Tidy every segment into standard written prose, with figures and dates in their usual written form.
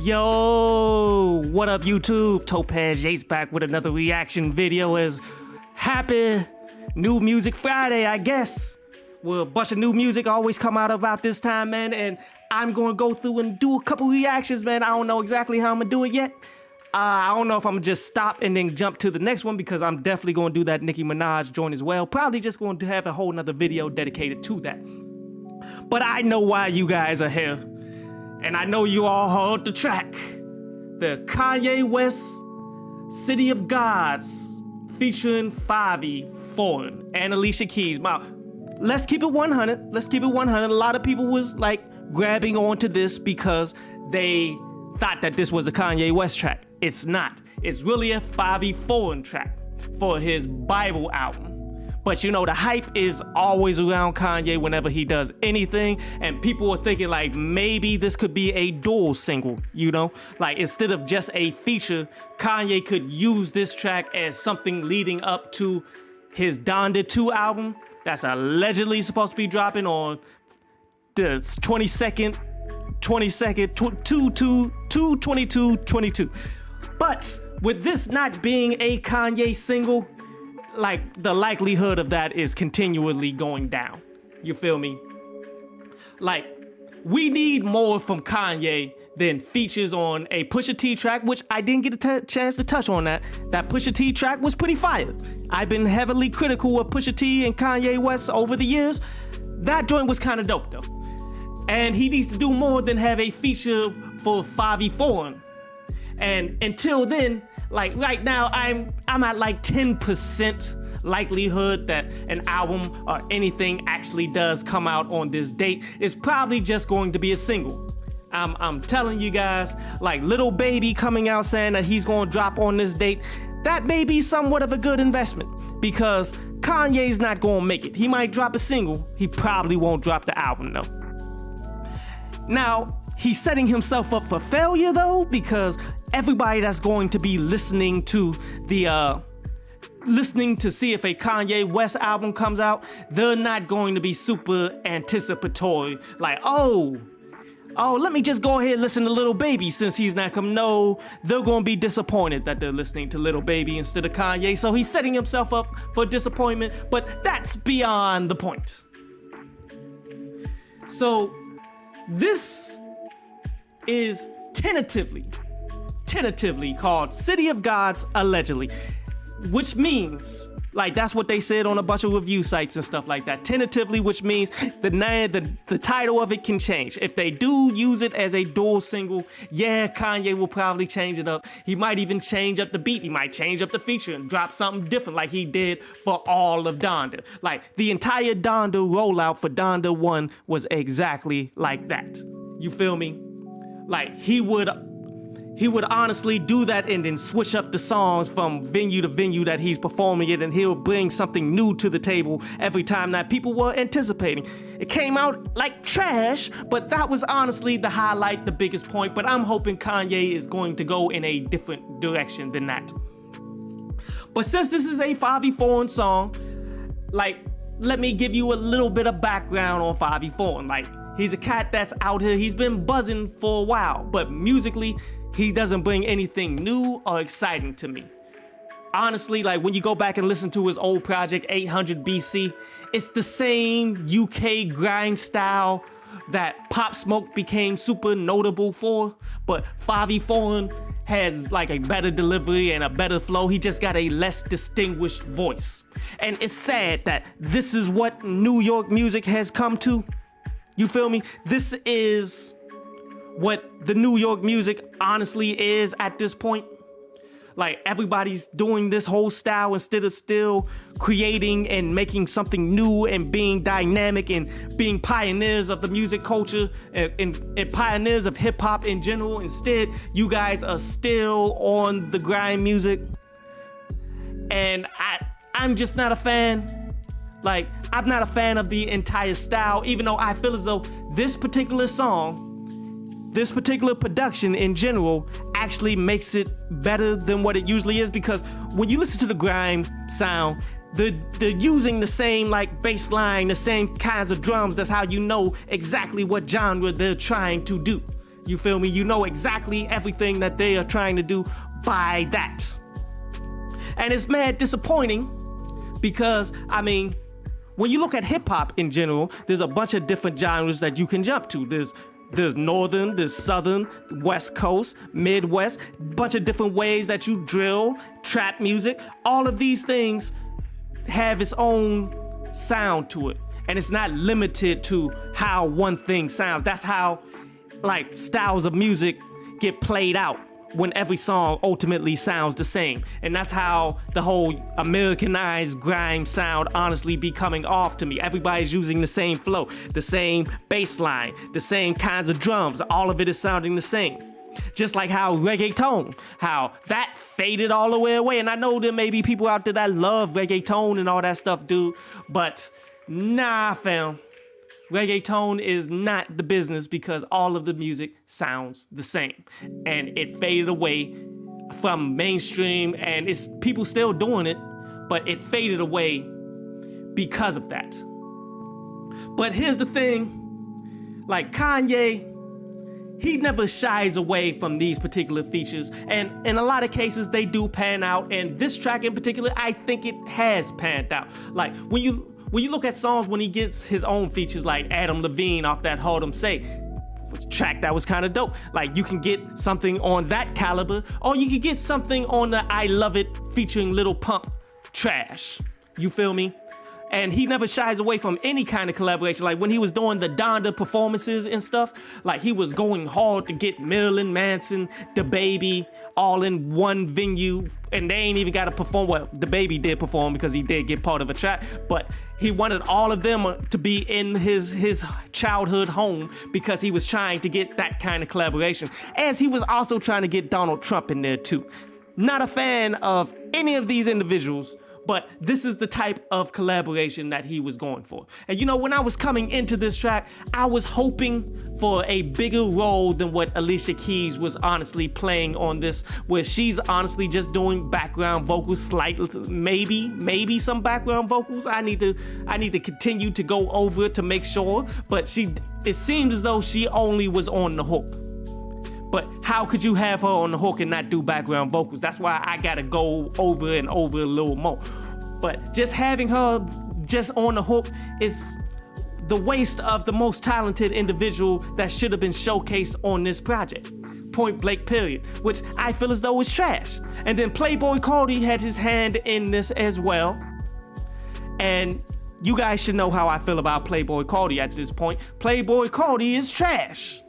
Yo, what up YouTube? Topaz Yates back with another reaction video. As happy New Music Friday, I guess. Well, a bunch of new music always come out about this time, man, and I'm gonna go through and do a couple reactions, man. I don't know exactly how I'm gonna do it yet. I don't know if I'm gonna just stop and then jump to the next one, because I'm definitely gonna do that Nicki Minaj joint as well. Probably just going to have a whole nother video dedicated to that. But I know why you guys are here. And I know you all heard the track. The Kanye West City of Gods featuring Fivio and Alicia Keys. Now, let's keep it 100. Let's keep it 100. A lot of people was like grabbing onto this because they thought that this was a Kanye West track. It's not. It's really a Fivio track for his Bible album. But you know, the hype is always around Kanye whenever he does anything, and people are thinking like maybe this could be a dual single, you know? Like instead of just a feature, Kanye could use this track as something leading up to his Donda 2 album that's allegedly supposed to be dropping on the 22/22/22. But with this not being a Kanye single, like the likelihood of that is continually going down. You feel me? Like, we need more from Kanye than features on a Pusha T track, which I didn't get a chance to touch on that. That Pusha T track was pretty fire. I've been heavily critical of Pusha T and Kanye West over the years. That joint was kind of dope though. And he needs to do more than have a feature for Fivio. And until then, like right now, I'm at like 10% likelihood that an album or anything actually does come out on this date. It's probably just going to be a single. I'm telling you guys, like Lil Baby coming out saying that he's going to drop on this date, that may be somewhat of a good investment, because Kanye's not going to make it. He might drop a single, he probably won't drop the album though. Now, he's setting himself up for failure though, because everybody that's going to be listening to see if a Kanye West album comes out, they're not going to be super anticipatory. Like, oh, let me just go ahead and listen to Lil Baby since he's not coming. No, they're going to be disappointed that they're listening to Lil Baby instead of Kanye. So he's setting himself up for disappointment, but that's beyond the point. So this is tentatively called City of Gods, allegedly, which means, like, that's what they said on a bunch of review sites and stuff like that. Tentatively, which means the title of it can change. If they do use it as a dual single, yeah, Kanye will probably change it up. He might even change up the beat. He might change up the feature and drop something different like he did for all of Donda. Like, the entire Donda rollout for Donda 1 was exactly like that. You feel me? Like, he would honestly do that and then switch up the songs from venue to venue that he's performing it, and he'll bring something new to the table every time that people were anticipating. It came out like trash, but that was honestly the highlight, the biggest point. But I'm hoping Kanye is going to go in a different direction than that. But since this is a Fivio song, like, let me give you a little bit of background on Fivio. Like, he's a cat that's out here. He's been buzzing for a while, but musically, he doesn't bring anything new or exciting to me. Honestly, like when you go back and listen to his old project, 800 BC, it's the same UK grind style that Pop Smoke became super notable for, but Fivio has like a better delivery and a better flow. He just got a less distinguished voice. And it's sad that this is what New York music has come to. You feel me? This is what the New York music honestly is at this point. Like, everybody's doing this whole style instead of still creating and making something new and being dynamic and being pioneers of the music culture and pioneers of hip hop in general. Instead, you guys are still on the grind music. And I'm just not a fan. Like, I'm not a fan of the entire style, even though I feel as though this particular song, this particular production in general actually makes it better than what it usually is, because when you listen to the grime sound, they're using the same like bass line, the same kinds of drums. That's how you know exactly what genre they're trying to do. You feel me? You know exactly everything that they are trying to do by that. And it's mad disappointing because, I mean, when you look at hip hop in general, there's a bunch of different genres that you can jump to. There's northern, there's southern, west coast, midwest, bunch of different ways that you drill, trap music. All of these things have its own sound to it. And it's not limited to how one thing sounds. That's how like styles of music get played out when every song ultimately sounds the same. And that's how the whole Americanized grime sound honestly be coming off to me. Everybody's using the same flow, the same bass line, the same kinds of drums. All of it is sounding the same. Just like how reggaeton, how that faded all the way away. And I know there may be people out there that love reggaeton and all that stuff, dude. But nah, fam. Reggaeton is not the business because all of the music sounds the same. And it faded away from mainstream, and it's people still doing it, but it faded away because of that. But here's the thing, like Kanye, he never shies away from these particular features, and in a lot of cases they do pan out, and this track in particular, I think it has panned out. Like when you look at songs when he gets his own features, like Adam Levine off that Hold 'Em Say track, that was kind of dope. Like you can get something on that caliber, or you can get something on the I Love It featuring Lil Pump trash. You feel me? And he never shies away from any kind of collaboration. Like when he was doing the Donda performances and stuff, like he was going hard to get Marilyn Manson, Lil Baby, all in one venue, and they ain't even got to perform. Well, Lil Baby did perform because he did get part of a track, but he wanted all of them to be in his childhood home because he was trying to get that kind of collaboration. As he was also trying to get Donald Trump in there too. Not a fan of any of these individuals, but this is the type of collaboration that he was going for. And you know, when I was coming into this track, I was hoping for a bigger role than what Alicia Keys was honestly playing on this, where she's honestly just doing background vocals, slightly, maybe some background vocals. I need to continue to go over it to make sure, but it seems as though she only was on the hook. But how could you have her on the hook and not do background vocals? That's why I gotta go over and over a little more. But just having her just on the hook is the waste of the most talented individual that should have been showcased on this project. Point blank period, which I feel as though is trash. And then Playboi Carti had his hand in this as well. And you guys should know how I feel about Playboi Carti at this point. Playboi Carti is trash.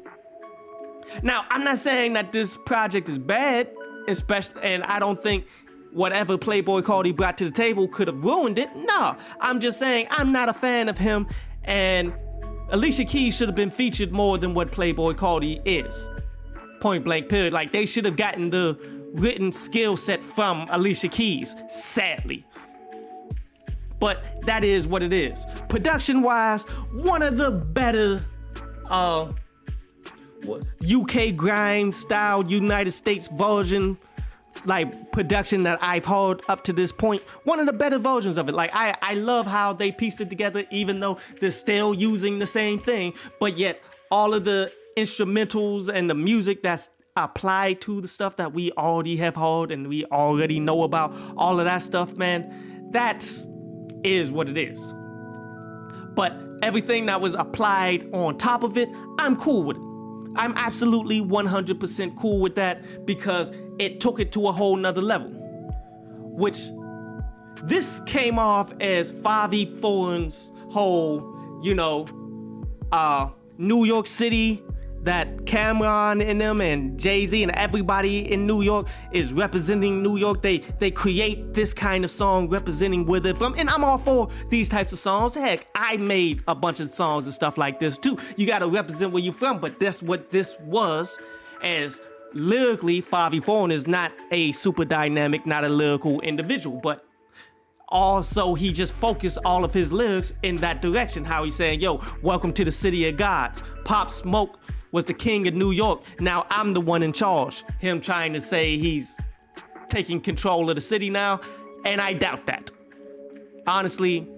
Now, I'm not saying that this project is bad, especially, and I don't think whatever Playboi Carti brought to the table could have ruined it. No, I'm just saying I'm not a fan of him, and Alicia Keys should have been featured more than what Playboi Carti is. Point blank period. Like, they should have gotten the written skill set from Alicia Keys, sadly. But that is what it is. Production-wise, one of the better UK grime style United States version like production that I've heard up to this point. One of the better versions of it. Like I love how they pieced it together, even though they're still using the same thing, but yet all of the instrumentals and the music that's applied to the stuff that we already have heard and we already know about, all of that stuff, man, that is what it is. But everything that was applied on top of it, I'm cool with it. I'm absolutely 100% cool with that because it took it to a whole nother level. Which, this came off as Fivio's whole, New York City, that Cameron and them and Jay-Z and everybody in New York is representing New York. They create this kind of song representing where they're from. And I'm all for these types of songs. Heck, I made a bunch of songs and stuff like this too. You gotta represent where you're from, but that's what this was. As lyrically, Fivio is not a super dynamic, not a lyrical individual, but also he just focused all of his lyrics in that direction. How he's saying, yo, welcome to the city of gods. Pop Smoke was the king of New York. Now I'm the one in charge. Him trying to say he's taking control of the city now, and I doubt that. Honestly,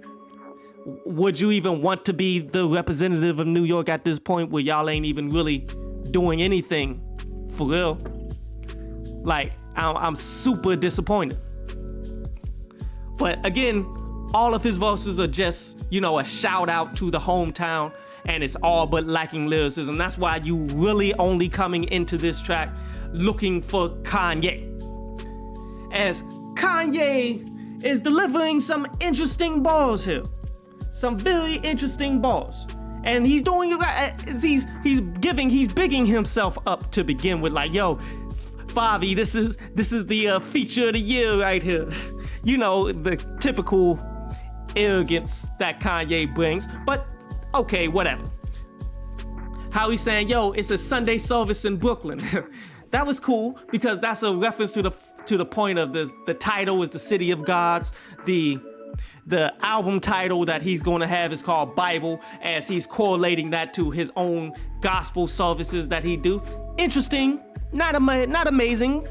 would you even want to be the representative of New York at this point where y'all ain't even really doing anything for real. Like, I'm super disappointed. But again, all of his verses are just, a shout out to the hometown, and it's all but lacking lyricism. That's why you really only coming into this track looking for Kanye. As Kanye is delivering some interesting bars here. Some very interesting bars. And he's doing he's bigging himself up to begin with, like, yo, Fivio, this is the feature of the year right here. The typical arrogance that Kanye brings, but okay, whatever. How he's saying, yo, it's a Sunday service in Brooklyn. That was cool because that's a reference to the point of this. The title is the City of Gods. The album title that he's going to have is called Bible, as he's correlating that to his own gospel services that he do. Interesting, not amazing,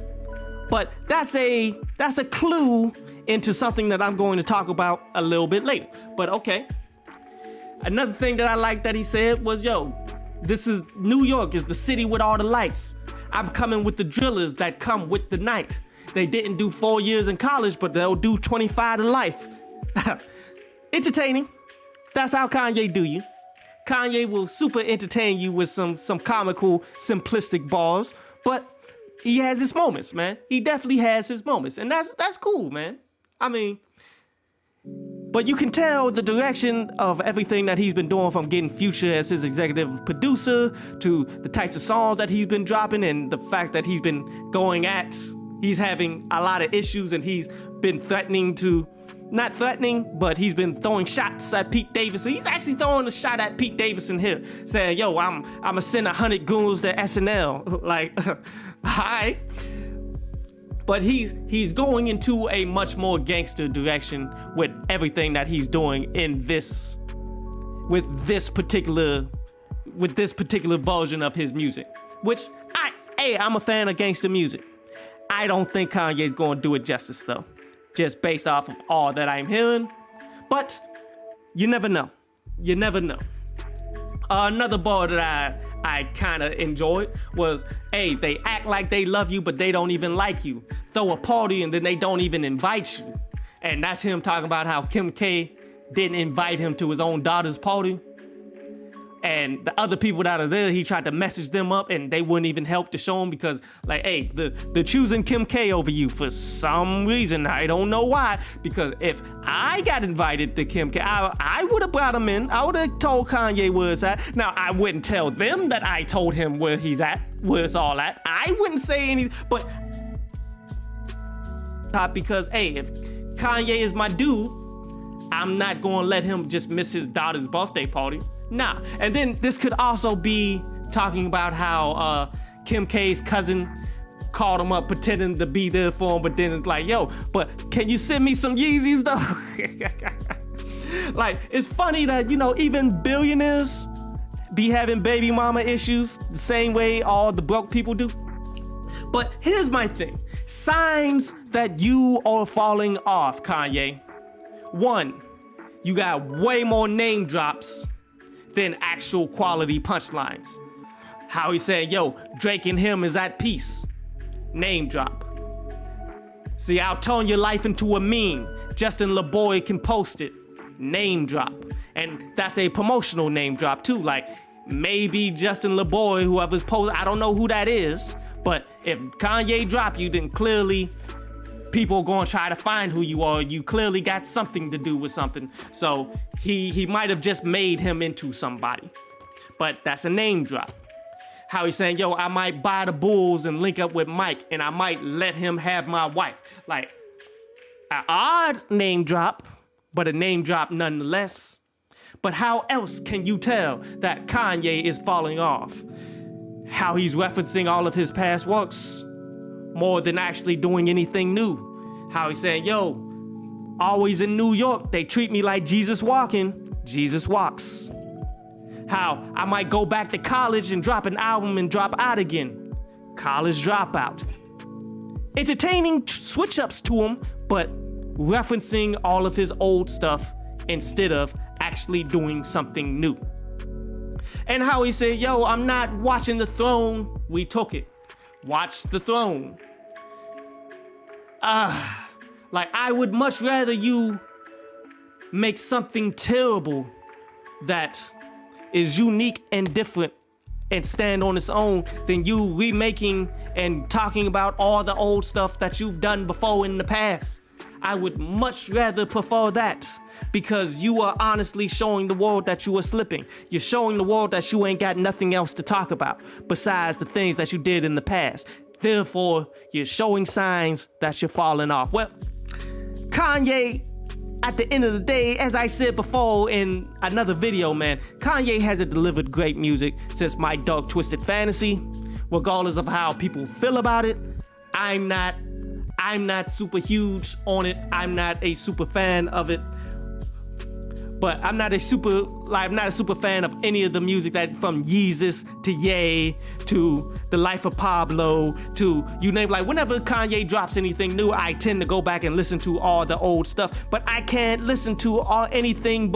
but that's a clue into something that I'm going to talk about a little bit later. But okay. Another thing that I like that he said was, yo, this is New York is the city with all the lights. I'm coming with the drillers that come with the night. They didn't do 4 years in college, but they'll do 25 to life. Entertaining. That's how Kanye do you. Kanye will super entertain you with some comical, simplistic bars, but he has his moments, man. He definitely has his moments, and that's cool, man. I mean, but you can tell the direction of everything that he's been doing, from getting Future as his executive producer to the types of songs that he's been dropping, and the fact that he's been he's having a lot of issues, and he's been not threatening, but he's been throwing shots at Pete Davidson. He's actually throwing a shot at Pete Davidson here, saying, yo, I'm gonna send 100 goons to SNL. Like, hi. But he's going into a much more gangster direction with everything that he's doing with this particular version of his music. Which I'm a fan of gangster music. I don't think Kanye's going to do it justice though, just based off of all that I'm hearing. But you never know. You never know. Another bar that I kind of enjoyed was, hey, they act like they love you, but they don't even like you. Throw a party and then they don't even invite you. And that's him talking about how Kim K didn't invite him to his own daughter's party. And the other people that are there, he tried to message them up and they wouldn't even help to show him because, like, hey, they're choosing Kim K over you for some reason. I don't know why. Because if I got invited to Kim K, I would have brought him in. I would have told Kanye where it's at. Now, I wouldn't tell them that I told him where he's at, where it's all at. I wouldn't say anything, but because, hey, if Kanye is my dude, I'm not going to let him just miss his daughter's birthday party. Nah. And then this could also be talking about how Kim K's cousin called him up pretending to be there for him, but then it's like, yo, but can you send me some Yeezys though? Like, it's funny that, even billionaires be having baby mama issues the same way all the broke people do. But here's my thing. Signs that you are falling off, Kanye. 1, you got way more name drops than actual quality punchlines. How he's saying, yo, Drake and him is at peace. Name drop. See, I'll turn your life into a meme. Justin LeBoy can post it. Name drop. And that's a promotional name drop too. Like, maybe Justin LeBoy, whoever's posted, I don't know who that is, but if Kanye drop you, then clearly people are going to try to find who you are. You clearly got something to do with something. So he might have just made him into somebody. But that's a name drop. How he's saying, yo, I might buy the Bulls and link up with Mike, and I might let him have my wife. Like, an odd name drop, but a name drop nonetheless. But how else can you tell that Kanye is falling off? How he's referencing all of his past works more than actually doing anything new. How he's saying, yo, always in New York, they treat me like Jesus walking. Jesus walks. How I might go back to college and drop an album and drop out again. College dropout. Entertaining switch-ups to him, but referencing all of his old stuff instead of actually doing something new. And how he said, yo, I'm not watching the throne, we took it. Watch the throne. Like, I would much rather you make something terrible that is unique and different and stand on its own than you remaking and talking about all the old stuff that you've done before in the past. I would much rather prefer that, because you are honestly showing the world that you are slipping. You're showing the world that you ain't got nothing else to talk about besides the things that you did in the past. Therefore, you're showing signs that you're falling off. Well, Kanye, at the end of the day, as I said before in another video, man, Kanye hasn't delivered great music since My Dark Twisted Fantasy. Regardless of how people feel about it, I'm not super huge on it. I'm not a super fan of it. But I'm not a super fan of any of the music that, from Yeezus to Ye to The Life of Pablo to you name. Like, whenever Kanye drops anything new, I tend to go back and listen to all the old stuff. But I can't listen to anything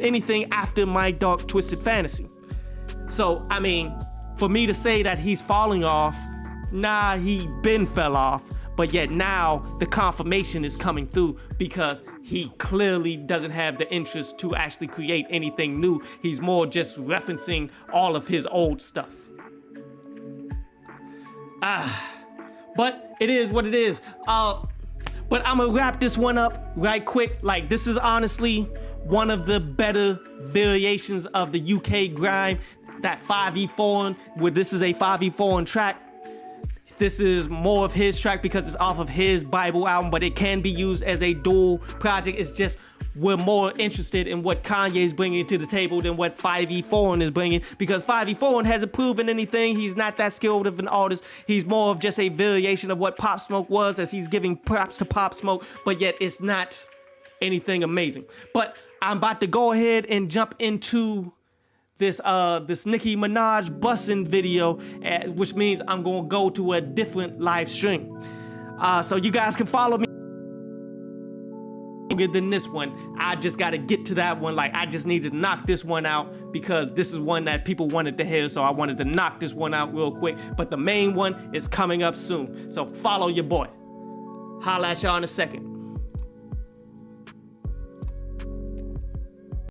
anything after My Dark Twisted Fantasy. So, I mean, for me to say that he's falling off, nah, he been fell off. But yet now the confirmation is coming through, because he clearly doesn't have the interest to actually create anything new. He's more just referencing all of his old stuff. But it is what it is. But I'm gonna wrap this one up right quick. Like, this is honestly one of the better variations of the UK grime, that Fivio, where this is a Fivio track. This is more of his track because it's off of his Bible album, but it can be used as a dual project. It's just we're more interested in what Kanye is bringing to the table than what Fivio is bringing, because Fivio hasn't proven anything. He's not that skilled of an artist. He's more of just a variation of what Pop Smoke was, as he's giving props to Pop Smoke, but yet it's not anything amazing. But I'm about to go ahead and jump into this Nicki Minaj bussin' video, which means I'm gonna go to a different live stream. So you guys can follow me longer than this one. I just gotta get to that one. Like, I just needed to knock this one out because this is one that people wanted to hear, so I wanted to knock this one out real quick. But the main one is coming up soon, so follow your boy. Holla at y'all in a second.